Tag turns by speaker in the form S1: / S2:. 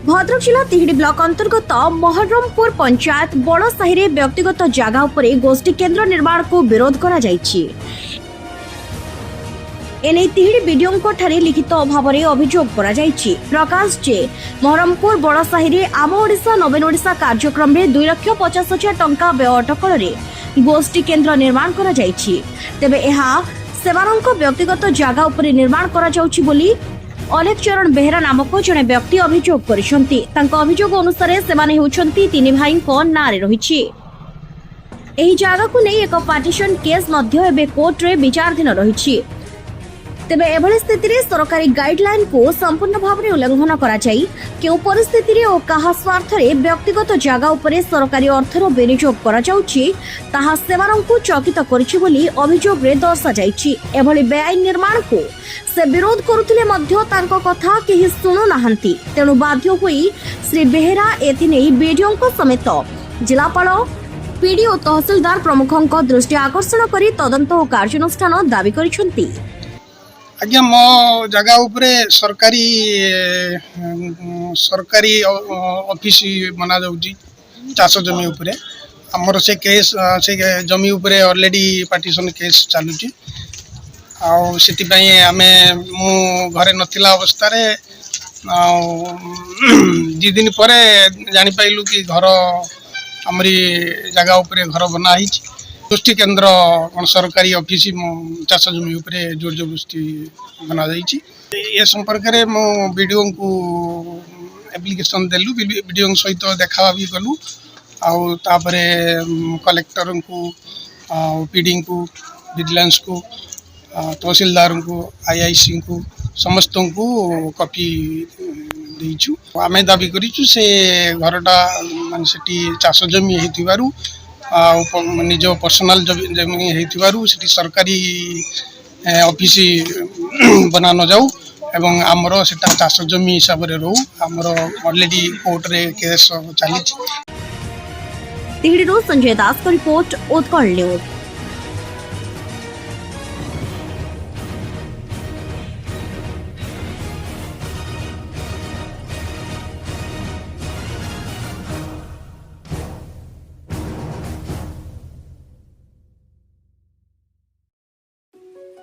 S1: भद्रक जिला तिहिडी ब्लॉक अंतर्गत महरमपुर पंचायत बड़साही व्यक्तिगत जगह उपरे गोष्ठी केन्द्र निर्माण को विरोध करा जायछि। एने तिहिडी बीडीओ ठारे लिखित अभाव अभियोग करा जायछि। प्रकाश जे महरमपुर बड़साही आम ओडिशा नवीन ओडिशा कार्यक्रम में 2,50,000 टंका व्यय अटकल गोष्ठी केन्द्र निर्माण करा जायछि। तेबे एहा सेमानंक व्यक्तिगत जगह उपरे निर्माण करा जाउछि बोली अलेख चरण बेहरा नामक जड़े व्यक्ति अभियोग करिसेंती। तांको अभियोग अनुसार सेमाने हेउछंती तीन भाई नारे रहिछि। एही जगह को नहीं एक पार्टीशन केस मध्य एबे कोर्ट रे विचाराधीन रहिछि। तेबे एभली स्थिति रे सरकारी गाइडलाइन को संपूर्ण भाव में उल्लंघन करा जाई केउ परिस्थिति रे ओ कहा स्वार्थ रे व्यक्तिगत जगह उपरे सरकारी अर्थर विनियोग करा जाउछि ताहा सेमानंकु चकित करिछि बोली अभियोग रे दर्शा जाइछि। एभली बेआईन निर्माण को से विरोध करुथिले मध्य तांको कथा केही सुनु नाहंती। तेणु बाध्य होई श्री बेहेरा एथिने बीडीओ समेत जिलापाल पीडी और तहसीलदार प्रमुखों दृष्टि आकर्षण करी तदंत और कार्यानुष्ठान दाबी करिसेंती।
S2: आज्ञा मो जगह उपरे सरकारी सरकारी ऑफिस बना जाउची चाष जमी उपरे हमर से केस से जमी उपरे ऑलरेडी पार्टीशन केस चालुची आउ सेति पई आमे मु घरे नथिला अवस्था रे जी दिन परे जानि पाइलु कि घर हमरी जगह उपरे घर बना हिची। गोष्ठी केन्द्र सरकारी ऑफिस चाष जमी उपरे जोर जबरदस्ती बना जाइछि। ए संपर्क रे मो वीडियो को एप्लिकेशन देलु वीडियो सहित देखा भी कलु आउ तापरे कलेक्टर को पीडी को विजिलेंस को तहसीलदार को आईआईसी को समस्त को कॉपी देइछु। आमे दाबी करिछु से घरटा माने सेठी चाष जमी हेतिबारु निज पर्सनल जमी हेतिबारु सेठी सरकारी ऑफिस बना न जाऊ एवं आमर सेटा चाष जमी हिसाब रे रहू। आमर ऑलरेडी कोर्ट रे केस चली।
S1: तिहिडी संजय दास का रिपोर्ट उत्कल न्यूज।